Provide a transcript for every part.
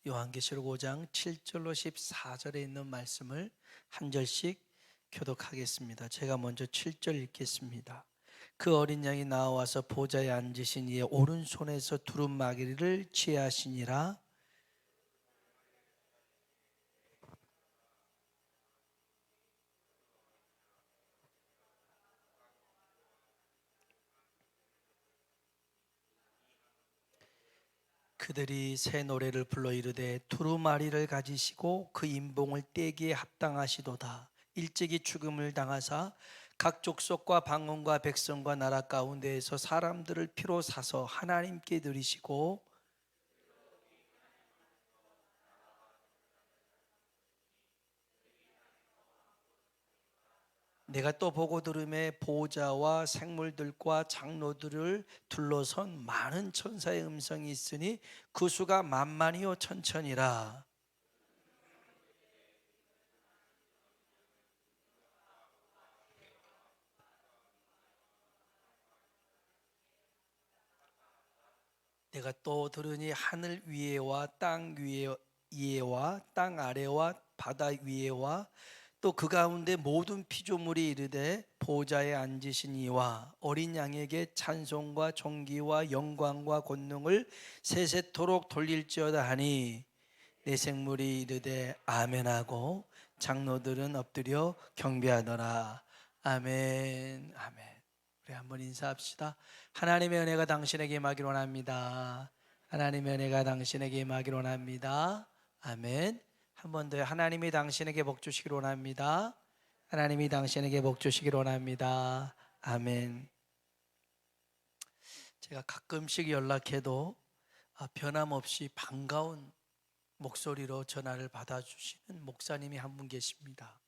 요한계시록 5장 7절로 14절에 있는 말씀을 한 절씩 교독하겠습니다. 제가 먼저 7절 읽겠습니다. 그 어린 양이 나와서 보좌에 앉으신 이의 오른손에서 두루마기를 취하시니라. 그들이 새 노래를 불러 이르되 두루마리를 가지시고 그 인봉을 떼기에 합당하시도다. 일찍이 죽음을 당하사 각 족속과 방언과 백성과 나라 가운데에서 사람들을 피로 사서 하나님께 드리시고, 내가 또 보고 들음에 보호자와 생물들과 장로들을 둘러선 많은 천사의 음성이 있으니 그 수가 만만이요 천천이라. 내가 또 들으니 하늘 위에와 땅 위에와 땅 아래와 바다 위에와 또 그 가운데 모든 피조물이 이르되 보좌에 앉으신 이와 어린 양에게 찬송과 존귀와 영광과 권능을 세세토록 돌릴지어다 하니, 내 생물이 이르되 아멘하고 장로들은 엎드려 경배하더라. 아멘. 아멘. 우리 한번 인사합시다. 하나님의 은혜가 당신에게 임하기를 원합니다. 하나님의 은혜가 당신에게 임하기를 원합니다. 아멘. 한 번 더. 하나님이 당신에게 복 주시기를 원합니다. 하나님이 당신에게 복 주시기를 원합니다. 아멘. 제가 가끔씩 연락해도 변함없이 반가운 목소리로 전화를 받아주시는 목사님이 한 분 계십니다.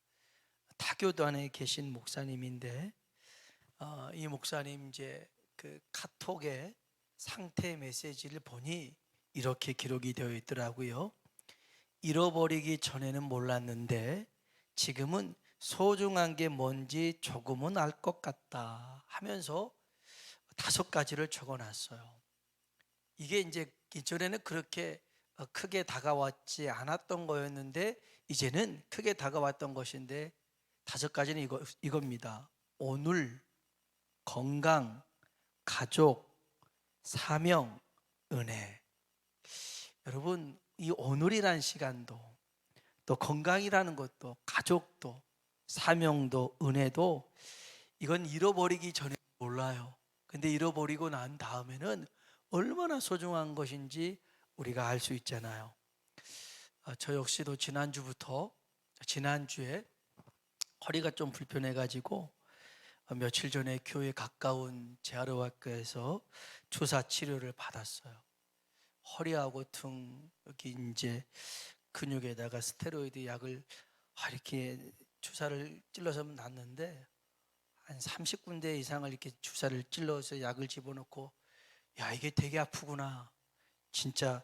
타교단에 계신 목사님인데, 이 목사님 이제 그 카톡에 상태 메시지를 보니 이렇게 기록이 되어 있더라고요. 잃어버리기 전에는 몰랐는데 지금은 소중한 게 뭔지 조금은 알 것 같다 하면서 5가지를 적어놨어요. 이게 이제 이전에는 그렇게 크게 다가왔지 않았던 거였는데 이제는 크게 다가왔던 것인데, 5가지는 이겁니다. 오늘, 건강, 가족, 사명, 은혜. 여러분, 이 오늘이라는 시간도, 또 건강이라는 것도, 가족도, 사명도, 은혜도, 이건 잃어버리기 전에 몰라요. 근데 잃어버리고 난 다음에는 얼마나 소중한 것인지 우리가 알 수 있잖아요. 저 역시도 지난주에 허리가 좀 불편해가지고 며칠 전에 교회 가까운 재활의학과에서 주사 치료를 받았어요. 허리하고 등 여기 이제 근육에다가 스테로이드 약을 이렇게 주사를 찔러서 놨는데, 한 30군데 이상을 이렇게 주사를 찔러서 약을 집어넣고, 야, 이게 되게 아프구나. 진짜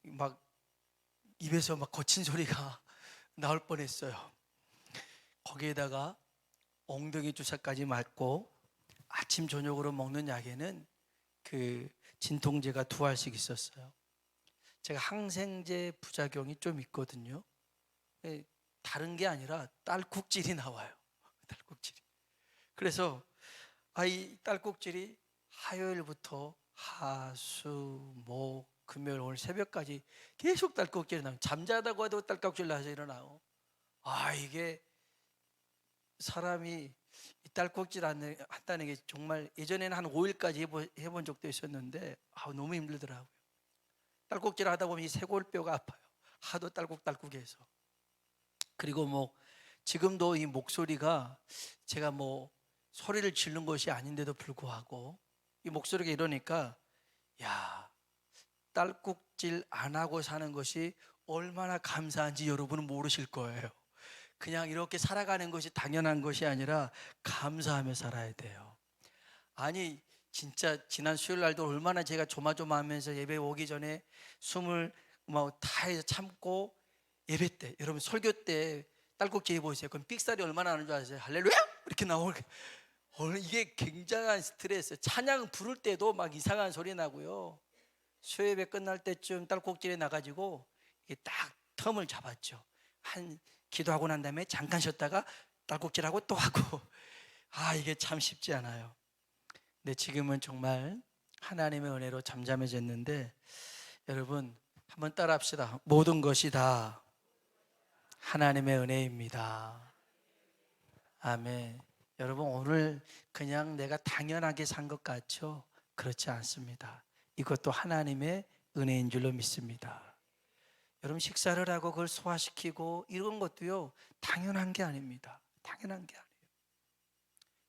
막 입에서 막 거친 소리가 나올 뻔했어요. 거기에다가 엉덩이 주사까지 맞고 아침 저녁으로 먹는 약에는 그 진통제가 2알씩 있었어요. 제가 항생제 부작용이 좀 있거든요. 다른 게 아니라 딸꾹질이 나와요. 딸꾹질이. 그래서 이 딸꾹질이 화요일부터 화, 수, 목, 금요일 오늘 새벽까지 계속 딸꾹질이 나요. 잠자다고 해도 딸꾹질 나서 일어나고. 이게 사람이 딸꾹질 한다는 게 정말, 예전에는 한 5일까지 해본 적도 있었는데 너무 힘들더라고요. 딸꾹질 하다 보면 이 쇄골뼈가 아파요. 하도 딸꾹딸꾹해서. 그리고 뭐 지금도 이 목소리가, 제가 뭐 소리를 지른 것이 아닌데도 불구하고 이 목소리가 이러니까, 야, 딸꾹질 안 하고 사는 것이 얼마나 감사한지 여러분은 모르실 거예요. 그냥 이렇게 살아가는 것이 당연한 것이 아니라 감사하며 살아야 돼요. 아니, 진짜 지난 수요일 날도 얼마나 제가 조마조마하면서 예배 오기 전에 숨을 다 해서 참고, 예배 때, 여러분 설교 때 딸꾹질 보세요. 그럼 삑살이 얼마나 나는 줄 아세요? 할렐루야! 이렇게 나오는, 이게 굉장한 스트레스. 찬양 부를 때도 막 이상한 소리 나고요. 수요예배 끝날 때쯤 딸꾹질에 나가지고 이게 딱 텀을 잡았죠. 한 기도하고 난 다음에 잠깐 쉬었다가 딸꾹질하고 또 하고 이게 참 쉽지 않아요. 근데 지금은 정말 하나님의 은혜로 잠잠해졌는데 여러분 한번 따라합시다. 모든 것이 다 하나님의 은혜입니다. 아멘. 여러분 오늘 그냥 내가 당연하게 산 것 같죠? 그렇지 않습니다. 이것도 하나님의 은혜인 줄로 믿습니다. 여러분 식사를 하고 그걸 소화시키고 이런 것도요 당연한 게 아닙니다. 당연한 게 아니에요.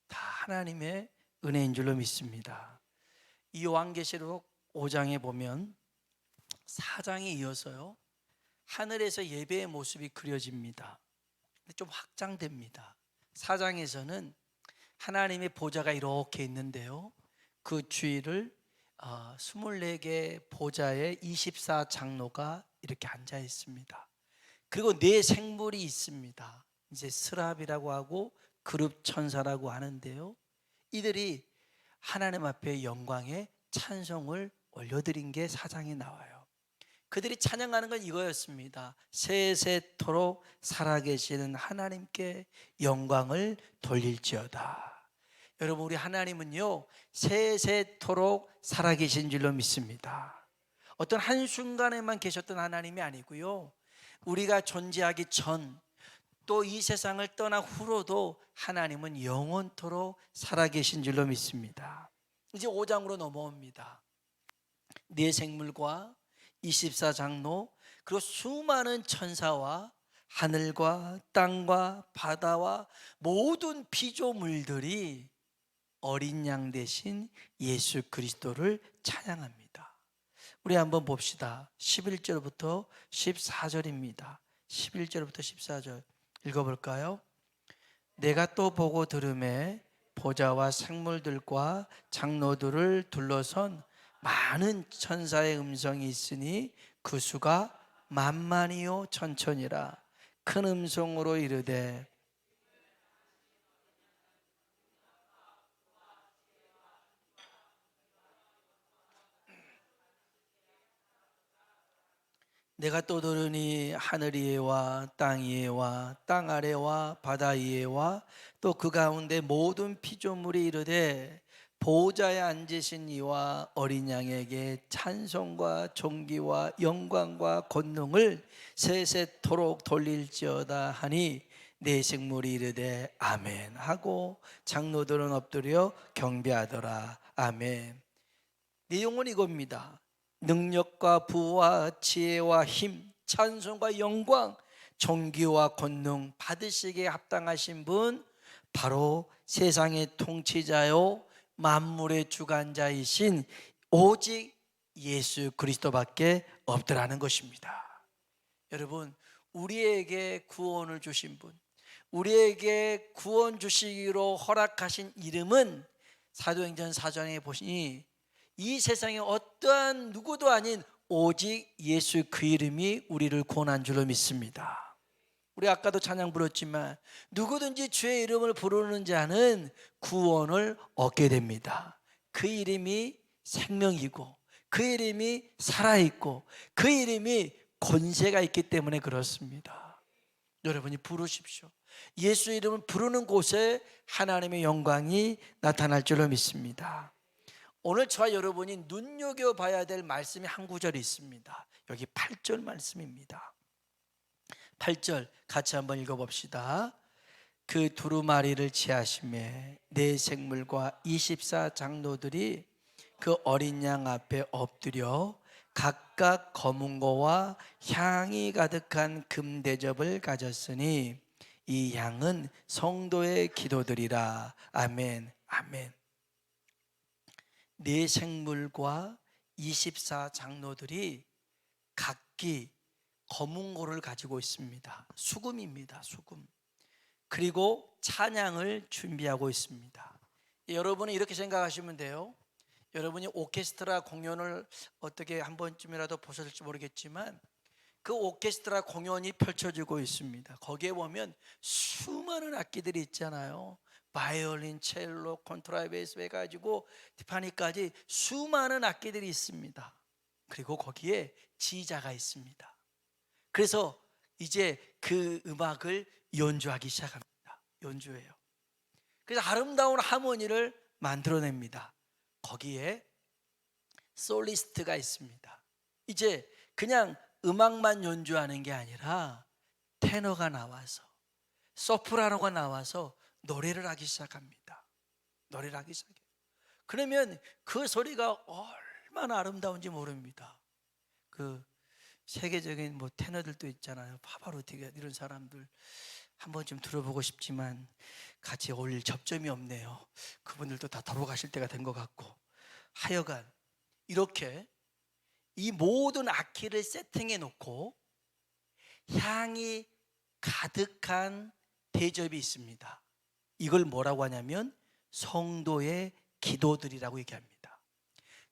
다 하나님의 은혜인 줄로 믿습니다. 이 요한계시록 5장에 보면 4장에 이어서요 하늘에서 예배의 모습이 그려집니다. 좀 확장됩니다. 4장에서는 하나님의 보좌가 이렇게 있는데요 그 주위를 24개 보좌의 24장로가 이렇게 앉아 있습니다. 그리고 네 생물이 있습니다. 이제 스랍이라고 하고 그룹 천사라고 하는데요 이들이 하나님 앞에 영광의 찬송을 올려드린 게 4장에 나와요. 그들이 찬양하는 건 이거였습니다. 세세토록 살아계시는 하나님께 영광을 돌릴지어다. 여러분 우리 하나님은요 세세토록 살아계신 줄로 믿습니다. 어떤 한순간에만 계셨던 하나님이 아니고요 우리가 존재하기 전 또 이 세상을 떠난 후로도 하나님은 영원토록 살아계신 줄로 믿습니다. 이제 5장으로 넘어옵니다. 네 생물과 24장로 그리고 수많은 천사와 하늘과 땅과 바다와 모든 피조물들이 어린 양 대신 예수 그리스도를 찬양합니다. 우리 한번 봅시다. 11절부터 14절입니다. 11절부터 14절 읽어볼까요? 내가 또 보고 들음에 보좌와 생물들과 장로들을 둘러선 많은 천사의 음성이 있으니 그 수가 만만이요 천천이라. 큰 음성으로 이르되 내가 또 들으니 하늘 위에와 땅 위에와 땅 아래와 바다 위에와 또 그 가운데 모든 피조물이 이르되 보좌에 앉으신 이와 어린 양에게 찬송과 존귀와 영광과 권능을 세세토록 돌릴지어다 하니 네 생물이 이르되 아멘 하고 장로들은 엎드려 경배하더라. 아멘. 내용은 이겁니다. 능력과 부와 지혜와 힘, 찬송과 영광, 존귀와 권능 받으시기에 합당하신 분 바로 세상의 통치자요 만물의 주관자이신 오직 예수 그리스도밖에 없더라는 것입니다. 여러분 우리에게 구원을 주신 분, 우리에게 구원 주시기로 허락하신 이름은 사도행전 4장에 보시니 이 세상에 어떠한 누구도 아닌 오직 예수 그 이름이 우리를 구원한 줄로 믿습니다. 우리 아까도 찬양 부르지만 누구든지 주의 이름을 부르는 자는 구원을 얻게 됩니다. 그 이름이 생명이고 그 이름이 살아있고 그 이름이 권세가 있기 때문에 그렇습니다. 여러분이 부르십시오. 예수 이름을 부르는 곳에 하나님의 영광이 나타날 줄로 믿습니다. 오늘 저와 여러분이 눈여겨봐야 될 말씀이 한 구절이 있습니다. 여기 8절 말씀입니다. 8절 같이 한번 읽어봅시다. 그 두루마리를 취하심에 네 생물과 24장로들이 그 어린 양 앞에 엎드려 각각 검은 고와 향이 가득한 금대접을 가졌으니 이 향은 성도의 기도들이라. 아멘 아멘. 네 생물과 24장로들이 각기 검은 고를 가지고 있습니다. 수금입니다. 수금. 그리고 찬양을 준비하고 있습니다. 여러분은 이렇게 생각하시면 돼요. 여러분이 오케스트라 공연을 어떻게 한 번쯤이라도 보셨을지 모르겠지만 그 오케스트라 공연이 펼쳐지고 있습니다. 거기에 보면 수많은 악기들이 있잖아요. 바이올린, 첼로, 콘트라베이스 해가지고 티파니까지 수많은 악기들이 있습니다. 그리고 거기에 지휘자가 있습니다. 그래서 이제 그 음악을 연주하기 시작합니다. 연주해요. 그래서 아름다운 하모니를 만들어냅니다. 거기에 솔리스트가 있습니다. 이제 그냥 음악만 연주하는 게 아니라 테너가 나와서, 소프라노가 나와서 노래를 하기 시작합니다. 노래를 하기 시작해요. 그러면 그 소리가 얼마나 아름다운지 모릅니다. 그 세계적인 뭐 테너들도 있잖아요. 파바로티 이런 사람들 한 번쯤 들어보고 싶지만 같이 어울릴 접점이 없네요. 그분들도 다 돌아가실 때가 된 것 같고, 하여간 이렇게 이 모든 악기를 세팅해 놓고 향이 가득한 대접이 있습니다. 이걸 뭐라고 하냐면 성도의 기도들이라고 얘기합니다.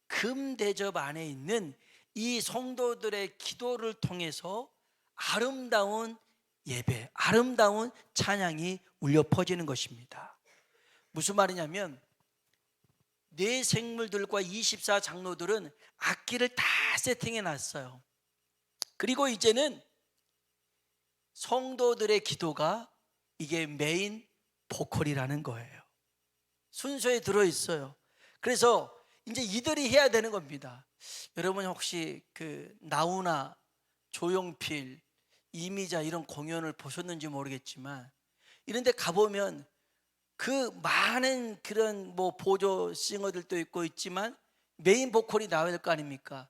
금 대접 안에 있는 이 성도들의 기도를 통해서 아름다운 예배, 아름다운 찬양이 울려 퍼지는 것입니다. 무슨 말이냐면 네 생물들과 24 장로들은 악기를 다 세팅해 놨어요. 그리고 이제는 성도들의 기도가 이게 메인 보컬이라는 거예요. 순서에 들어있어요. 그래서 이제 이들이 해야 되는 겁니다. 여러분 혹시 그 나훈아, 조용필, 이미자 이런 공연을 보셨는지 모르겠지만 이런 데 가보면 그 많은 그런 뭐 보조 싱어들도 있고 있지만 메인 보컬이 나와야 될 거 아닙니까?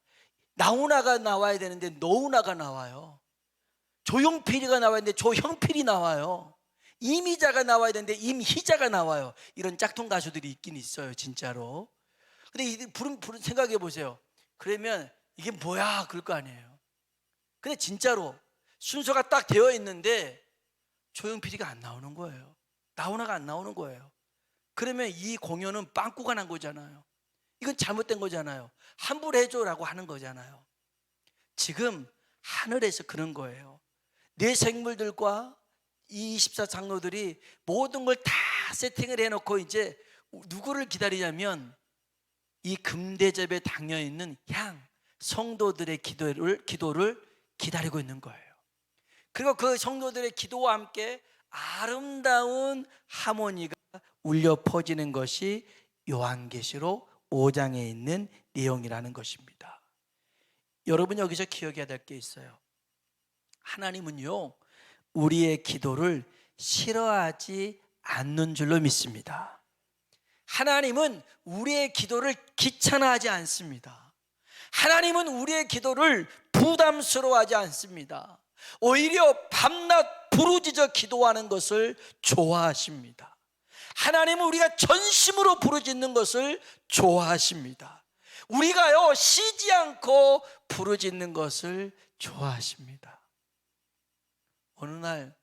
나훈아가 나와야 되는데 노훈아가 나와요. 조용필이가 나와야 되는데 조형필이 나와요. 이미자가 나와야 되는데 임희자가 나와요. 이런 짝퉁 가수들이 있긴 있어요, 진짜로. 근데 이 부른 생각해 보세요. 그러면 이게 뭐야 그럴 거 아니에요. 근데 진짜로 순서가 딱 되어 있는데 조용필이가 안 나오는 거예요. 나훈아가 안 나오는 거예요. 그러면 이 공연은 빵꾸가 난 거잖아요. 이건 잘못된 거잖아요. 환불해 줘라고 하는 거잖아요. 지금 하늘에서 그런 거예요. 내 생물들과 이 24 장로들이 모든 걸 다 세팅을 해놓고 이제 누구를 기다리냐면 이 금대접에 담겨 있는 향, 성도들의 기도를 기다리고 있는 거예요. 그리고 그 성도들의 기도와 함께 아름다운 하모니가 울려 퍼지는 것이 요한계시록 5장에 있는 내용이라는 것입니다. 여러분 여기서 기억해야 될 게 있어요. 하나님은요 우리의 기도를 싫어하지 않는 줄로 믿습니다. 하나님은 우리의 기도를 귀찮아하지 않습니다. 하나님은 우리의 기도를 부담스러워하지 않습니다. 오히려 밤낮 부르짖어 기도하는 것을 좋아하십니다. 하나님은 우리가 전심으로 부르짖는 것을 좋아하십니다. 우리가요 쉬지 않고 부르짖는 것을 좋아하십니다. 어느 날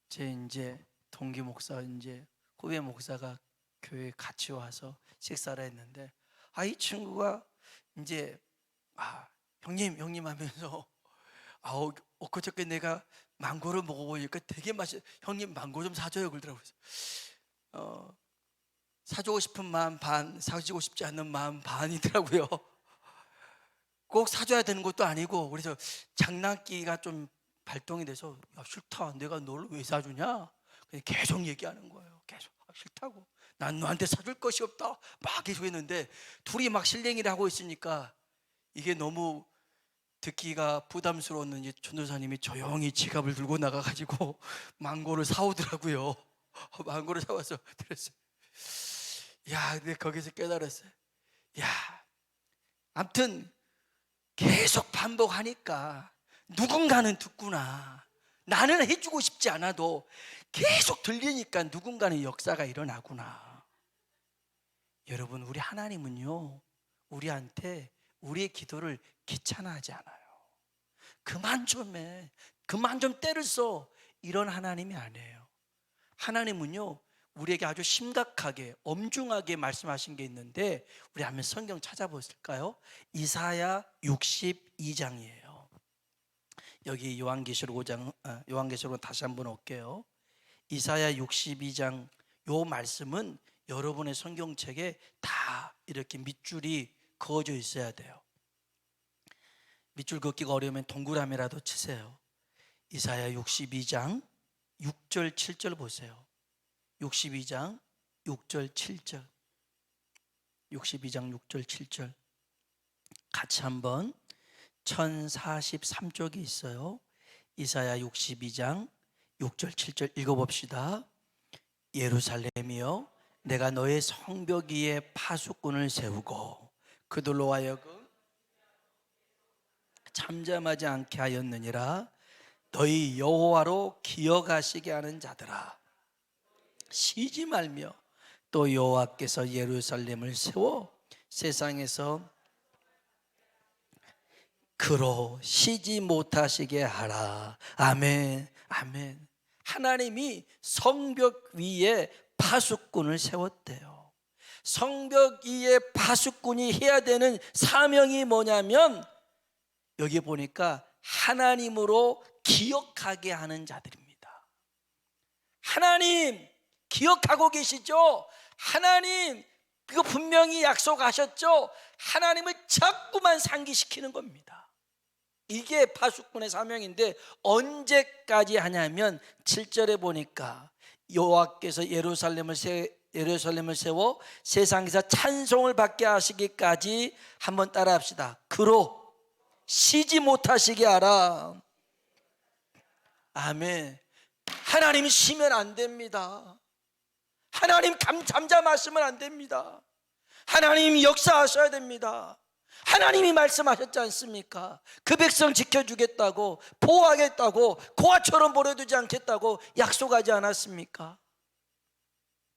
제 이제 동기 목사 이제 후배 목사가 교회에 같이 와서 식사를 했는데 이 친구가 이제 형님 하면서 엊그저께 내가 망고를 먹어보니까 되게 형님 망고 좀 사줘요 그러더라고요. 사주고 싶은 마음 반, 사주고 싶지 않는 마음 반이더라고요. 꼭 사줘야 되는 것도 아니고 그래서 장난기가 좀 발동이 돼서 싫다 내가 너를 왜 사주냐 계속 얘기하는 거예요. 계속 싫다고 난 너한테 사줄 것이 없다 막 계속 했는데 둘이 막 실랭이를 하고 있으니까 이게 너무 듣기가 부담스러웠는지 전도사님이 조용히 지갑을 들고 나가가지고 망고를 사오더라고요. 망고를 사와서 드렸어요. 근데 거기서 깨달았어요. 아무튼 계속 반복하니까 누군가는 듣구나. 나는 해주고 싶지 않아도 계속 들리니까 누군가는 역사가 일어나구나. 여러분 우리 하나님은요 우리한테 우리의 기도를 귀찮아하지 않아요. 그만 좀 해, 그만 좀 때를 써, 이런 하나님이 아니에요. 하나님은요 우리에게 아주 심각하게 엄중하게 말씀하신 게 있는데 우리 한번 성경 찾아보실까요? 이사야 62장이에요 여기 요한계시록 5장, 요한계시록 다시 한번 올게요. 이사야 62장 요 말씀은 여러분의 성경책에 다 이렇게 밑줄이 그어져 있어야 돼요. 밑줄 긋기가 어려우면 동그라미라도 치세요. 이사야 62장 6절 7절 보세요. 62장 6절 7절 62장 6절 7절 같이 한번 1043쪽이 있어요. 이사야 62장 6절 7절 읽어봅시다. 예루살렘이여 내가 너의 성벽 위에 파수꾼을 세우고 그들로 하여금 잠잠하지 않게 하였느니라. 너희 여호와로 기어가시게 하는 자들아 쉬지 말며 또 여호와께서 예루살렘을 세워 세상에서 그로 쉬지 못하시게 하라. 아멘 아멘. 하나님이 성벽 위에 파수꾼을 세웠대요. 성벽 위에 파수꾼이 해야 되는 사명이 뭐냐면 여기 보니까 하나님으로 기억하게 하는 자들입니다. 하나님 기억하고 계시죠? 하나님 그거 분명히 약속하셨죠? 하나님을 자꾸만 상기시키는 겁니다. 이게 파수꾼의 사명인데 언제까지 하냐면 7절에 보니까 여호와께서 예루살렘을 세워 세상에서 찬송을 받게 하시기까지 한번 따라합시다. 그로 쉬지 못하시게 하라. 아멘. 하나님 쉬면 안 됩니다. 하나님 잠잠하시면 안 됩니다. 하나님 역사하셔야 됩니다. 하나님이 말씀하셨지 않습니까? 그 백성 지켜주겠다고, 보호하겠다고, 고아처럼 버려두지 않겠다고 약속하지 않았습니까?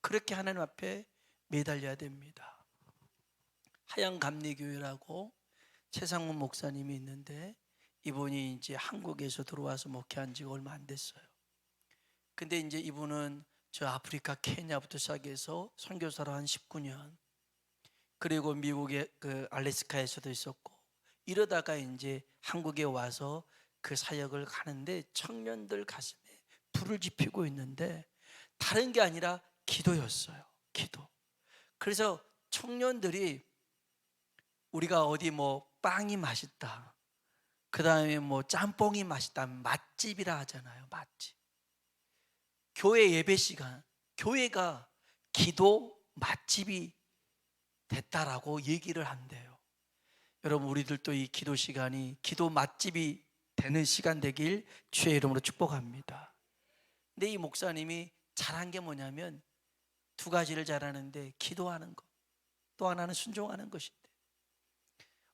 그렇게 하나님 앞에 매달려야 됩니다. 하양감리교회라고 최상문 목사님이 있는데 이분이 이제 한국에서 들어와서 목회한 지가 얼마 안 됐어요. 근데 이제 이분은 저 아프리카 케냐부터 시작해서 선교사로 한 19년, 그리고 미국의 그 알래스카에서도 있었고, 이러다가 이제 한국에 와서 그 사역을 가는데 청년들 가슴에 불을 지피고 있는데 다른 게 아니라 기도였어요. 기도. 그래서 청년들이 우리가 어디 뭐 빵이 맛있다, 그 다음에 뭐 짬뽕이 맛있다, 맛집이라 하잖아요. 맛집. 교회 예배 시간, 교회가 기도 맛집이 됐다라고 얘기를 한대요. 여러분 우리들도 이 기도 시간이 기도 맛집이 되는 시간 되길 주의 이름으로 축복합니다. 근데 이 목사님이 잘한 게 뭐냐면 두 가지를 잘하는데 기도하는 것, 또 하나는 순종하는 것인데,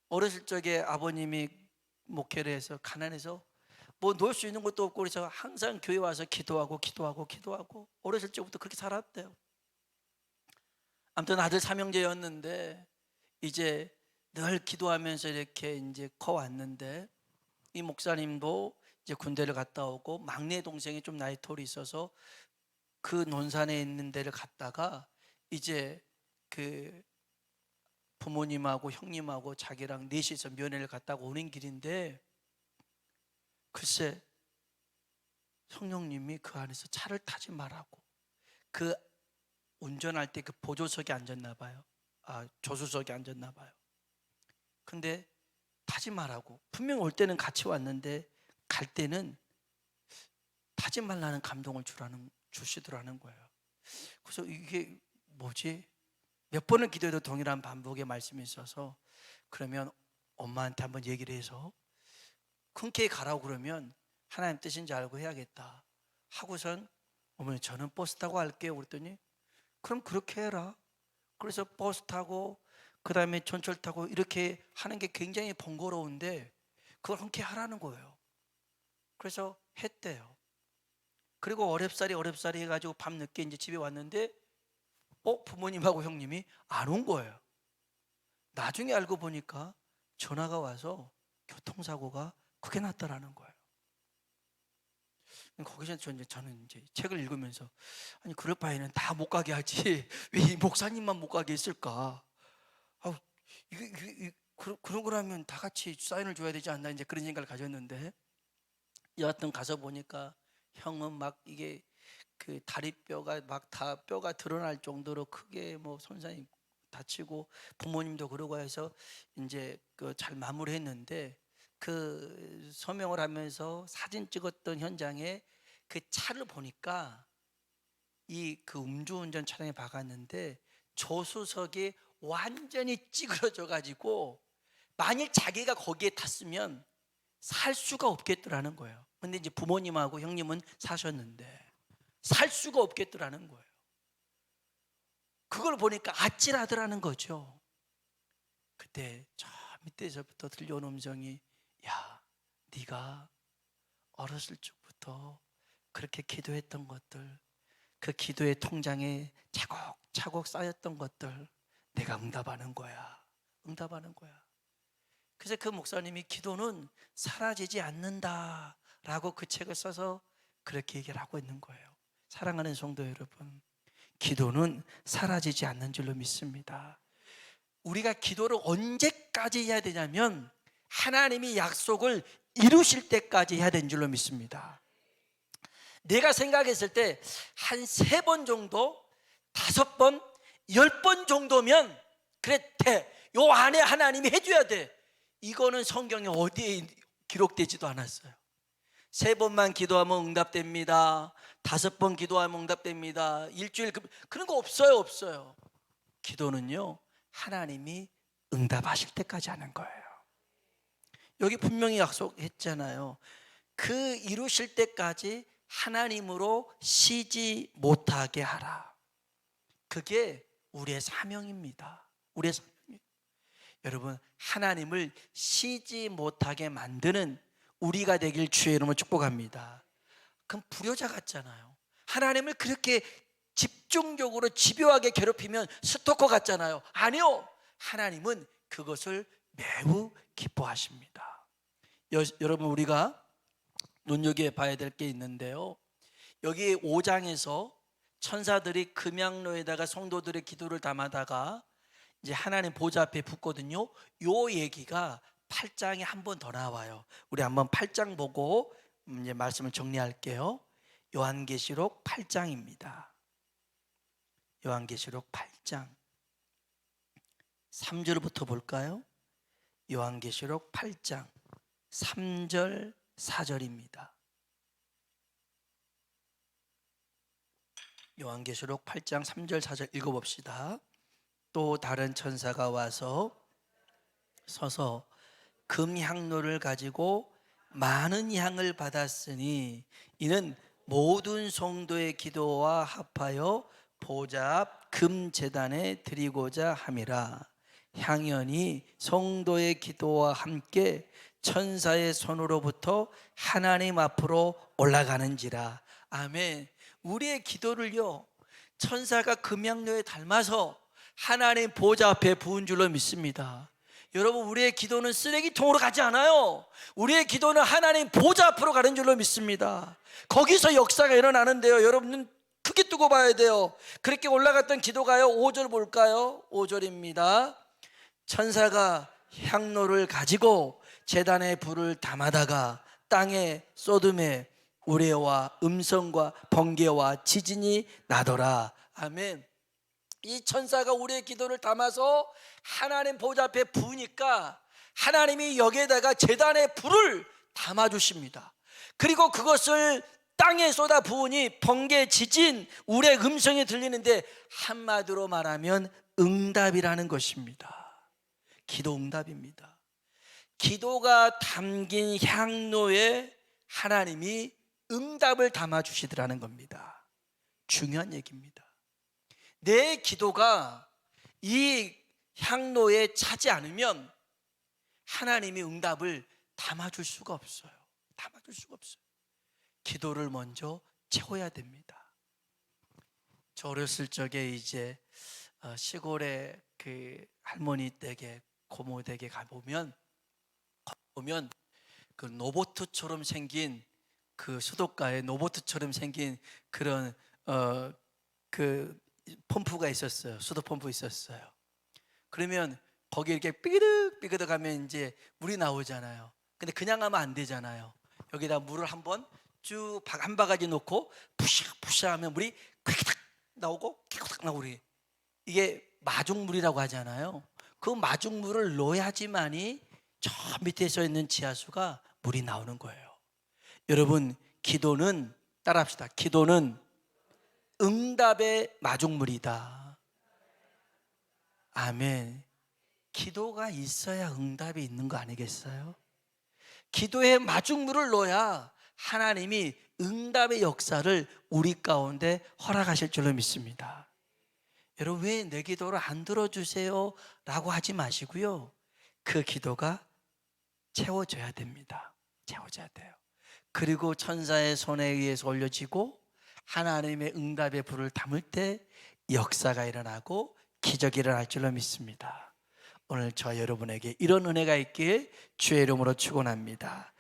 어렸을 적에 아버님이 목회를 해서 가난해서 뭐 놓을 수 있는 것도 없고 그래서 항상 교회 와서 기도하고 어렸을 적부터 그렇게 살았대요. 아무튼 아들 삼형제였는데 이제 늘 기도하면서 이렇게 이제 커왔는데, 이 목사님도 이제 군대를 갔다 오고 막내 동생이 좀 나이 털이 있어서 그 논산에 있는 데를 갔다가 이제 그 부모님하고 형님하고 자기랑 넷이서 면회를 갔다가 오는 길인데 글쎄 성령님이 그 안에서 차를 타지 말라고, 그 운전할 때 그 보조석에 앉았나 봐요. 조수석에 앉았나 봐요. 근데 타지 말라고, 분명 올 때는 같이 왔는데 갈 때는 타지 말라는 감동을 주시더라는 거예요. 그래서 이게 뭐지? 몇 번을 기도해도 동일한 반복의 말씀이 있어서 그러면 엄마한테 한번 얘기를 해서 흔쾌히 가라고 그러면 하나님 뜻인지 알고 해야겠다 하고선 어머니 저는 버스 타고 갈게요 그랬더니 그럼 그렇게 해라. 그래서 버스 타고 그 다음에 전철 타고 이렇게 하는 게 굉장히 번거로운데 그걸 흔쾌히 하라는 거예요. 그래서 했대요. 그리고 어렵사리 해가지고 밤늦게 이제 집에 왔는데 부모님하고 형님이 안 온 거예요. 나중에 알고 보니까 전화가 와서 교통사고가 크게 났다라는 거예요. 거기서 저는 이제 책을 읽으면서 아니 그럴 바에는 다 못 가게 하지 왜 이 목사님만 못 가게 했을까? 그런 거라면 다 같이 사인을 줘야 되지 않나, 이제 그런 생각을 가졌는데, 여하튼 가서 보니까 형은 막 이게 그 다리뼈가 막 다 뼈가 드러날 정도로 크게 뭐 손상이 다치고 부모님도 그러고 해서 이제 그 잘 마무리했는데, 그 서명을 하면서 사진 찍었던 현장에 그 차를 보니까 이 그 음주운전 차량에 박았는데 조수석이 완전히 찌그러져 가지고 만일 자기가 거기에 탔으면 살 수가 없겠더라는 거예요. 근데 이제 부모님하고 형님은 사셨는데 살 수가 없겠더라는 거예요. 그걸 보니까 아찔하더라는 거죠. 그때 저 밑에서부터 들려온 음성이, 야, 네가 어렸을 적부터 그렇게 기도했던 것들, 그 기도의 통장에 차곡차곡 쌓였던 것들 내가 응답하는 거야. 응답하는 거야. 그래서 그 목사님이 기도는 사라지지 않는다라고 그 책을 써서 그렇게 얘기를 하고 있는 거예요. 사랑하는 성도 여러분, 기도는 사라지지 않는 줄로 믿습니다. 우리가 기도를 언제까지 해야 되냐면 하나님이 약속을 이루실 때까지 해야 되는 줄로 믿습니다. 내가 생각했을 때 한 3번 정도, 5번, 10번 정도면 그래 돼. 요 안에 하나님이 해줘야 돼. 이거는 성경에 어디에 기록되지도 않았어요. 3번만 기도하면 응답됩니다. 5번 기도하면 응답됩니다. 일주일 그런 거 없어요. 기도는요, 하나님이 응답하실 때까지 하는 거예요. 여기 분명히 약속했잖아요. 그 이루실 때까지 하나님으로 쉬지 못하게 하라. 그게 우리의 사명입니다. 우리의 사명이에요. 여러분, 하나님을 쉬지 못하게 만드는 우리가 되길 주의 이름으로 축복합니다. 그럼 불효자 같잖아요. 하나님을 그렇게 집중적으로 집요하게 괴롭히면 스토커 같잖아요. 아니요, 하나님은 그것을 매우 기뻐하십니다. 여러분, 우리가 눈여겨봐야 될 게 있는데요, 여기 5장에서 천사들이 금양로에다가 성도들의 기도를 담아다가 이제 하나님 보좌 앞에 붙거든요. 요 얘기가 8장에 한 번 더 나와요. 우리 한번 8장 보고 이제 말씀을 정리할게요. 요한계시록 8장입니다. 요한계시록 8장 3절부터 볼까요? 요한계시록 8장 3절 4절입니다. 요한계시록 8장 3절 4절 읽어봅시다. 또 다른 천사가 와서 서서 금향로를 가지고 많은 향을 받았으니 이는 모든 성도의 기도와 합하여 보좌 앞 금제단에 드리고자 함이라. 향연이 성도의 기도와 함께 천사의 손으로부터 하나님 앞으로 올라가는지라. 아멘. 우리의 기도를요, 천사가 금향로에 닮아서 하나님 보좌 앞에 부은 줄로 믿습니다. 여러분, 우리의 기도는 쓰레기통으로 가지 않아요. 우리의 기도는 하나님 보좌 앞으로 가는 줄로 믿습니다. 거기서 역사가 일어나는데요, 여러분은 크게 두고 봐야 돼요. 그렇게 올라갔던 기도가요, 5절 볼까요? 5절입니다. 천사가 향로를 가지고 제단에 불을 담아다가 땅에 쏟음에 우레와 음성과 번개와 지진이 나더라. 아멘. 이 천사가 우리의 기도를 담아서 하나님 보좌 앞에 부으니까 하나님이 여기에다가 제단에 불을 담아주십니다. 그리고 그것을 땅에 쏟아 부으니 번개, 지진, 우레 음성이 들리는데 한마디로 말하면 응답이라는 것입니다. 기도 응답입니다. 기도가 담긴 향로에 하나님이 응답을 담아주시더라는 겁니다. 중요한 얘기입니다. 내 기도가 이 향로에 차지 않으면 하나님이 응답을 담아줄 수가 없어요. 담아줄 수가 없어요. 기도를 먼저 채워야 됩니다. 저 어렸을 적에 이제 시골에 그 할머니 댁에, 고모 댁에 가보면 그 로봇처럼 생긴 그 수도가에 로봇처럼 생긴 그런 그 펌프가 있었어요. 수도 펌프 있었어요. 그러면 거기 이렇게 삐그덕 하면 이제 물이 나오잖아요. 근데 그냥 하면 안 되잖아요. 여기다 물을 한번 쭉 한 바가지 놓고 푸샤 하면 물이 quick 나오고 quick 나오고, 이게 마중물이라고 하잖아요. 그 마중물을 넣어야지만이 저 밑에 써 있는 지하수가 물이 나오는 거예요. 여러분, 기도는 따라합시다. 기도는 응답의 마중물이다. 아멘. 기도가 있어야 응답이 있는 거 아니겠어요? 기도에 마중물을 넣어야 하나님이 응답의 역사를 우리 가운데 허락하실 줄로 믿습니다. 여러분, 왜 내 기도를 안 들어주세요? 라고 하지 마시고요, 그 기도가 채워져야 됩니다. 채워져야 돼요. 그리고 천사의 손에 의해서 올려지고 하나님의 응답의 불을 담을 때 역사가 일어나고 기적이 일어날 줄로 믿습니다. 오늘 저 여러분에게 이런 은혜가 있기에 주의 이름으로 축원합니다.